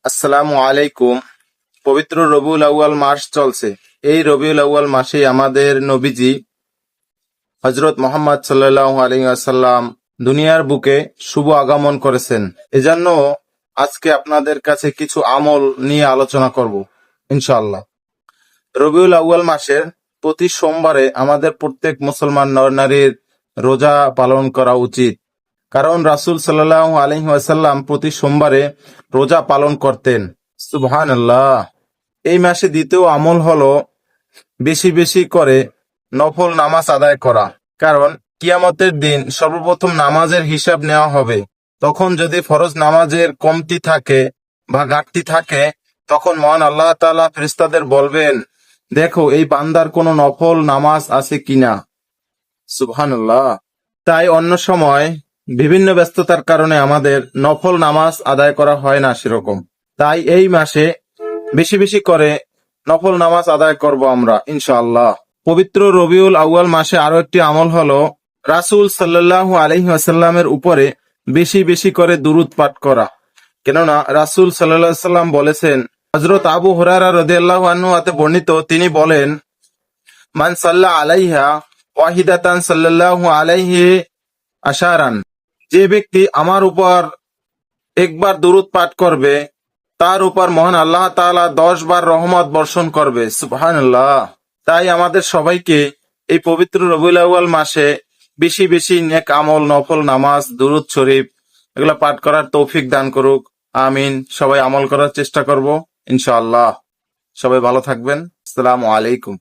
আসসালামু আলাইকুম। পবিত্র রবিউল আউয়াল মাস চলছে। এই রবিউল আউয়াল মাসে আমাদের নবীজি হজরত মোহাম্মদ সাল্লাল্লাহু আলাইহি ওয়াসাল্লাম দুনিয়ার বুকে শুভ আগমন করেছেন। এজন্য আজকে আপনাদের কাছে কিছু আমল নিয়ে আলোচনা করব ইনশাআল্লাহ। রবিউল আউয়াল মাসের প্রতি সোমবারে আমাদের প্রত্যেক মুসলমান নর-নারীর রোজা পালন করা উচিত। কারণ রাসূল সাল্লাল্লাহু আলাইহি ওয়াসাল্লাম প্রতি সোমবারে রোজা পালন করতেন। সুবহানাল্লাহ। এই মাসে দ্বিতীয় আমল হলো বেশি বেশি করে নফল নামাজ আদায় করা। কারণ কিয়ামতের দিন সর্বপ্রথম নামাজের হিসাব নেওয়া হবে। তখন যদি ফরজ নামাজের কমতি থাকে বা ঘাটতি থাকে, তখন মহান আল্লাহ তাআলা ফেরেশতাদের বলবেন, দেখো এই বান্দার কোনো নফল নামাজ আছে কিনা। সুবহানাল্লাহ। তাই অন্য সময় বিভিন্ন ব্যস্ততার কারণে আমাদের নফল নামাজ আদায় করা হয় না সেরকম। তাই এই মাসে বেশি বেশি করে নফল নামাজ আদায় করব আমরা ইনশাআল্লাহ। পবিত্র রবিউল আউয়াল মাসে আরো একটি আমল হলো রাসূল সাল্লাল্লাহু আলাইহি ওয়াসাল্লামের উপরে বেশি বেশি করে দুরূদ পাঠ করা। কেননা রাসূল সাল্লাল্লাহু আলাইহি ওয়াসাল্লাম বলেছেন, হযরত আবু হুরায়রা রাদিয়াল্লাহু আনহু হতে বর্ণিত, তিনি বলেন, মান সাল্লা আলাইহা ওয়াহিদাতান সাল্লাল্লাহু আলাইহি আশারান, যে ব্যক্তি আমার উপর একবার দুরূদ পাঠ করবে তার উপর মহান আল্লাহ তাআলা 10 বার রহমত বর্ষণ করবে। সুবহানাল্লাহ। তাই আমাদের সবাইকে এই পবিত্র রবিউল আউয়াল মাসে বেশি বেশি নেক আমল, নফল নামাজ, দুরূদ শরীফ এগুলা পাঠ করার তৌফিক দান করুক। আমিন। সবাই আমল করার চেষ্টা করব ইনশাআল্লাহ। সবাই ভালো থাকবেন। আসসালামু আলাইকুম।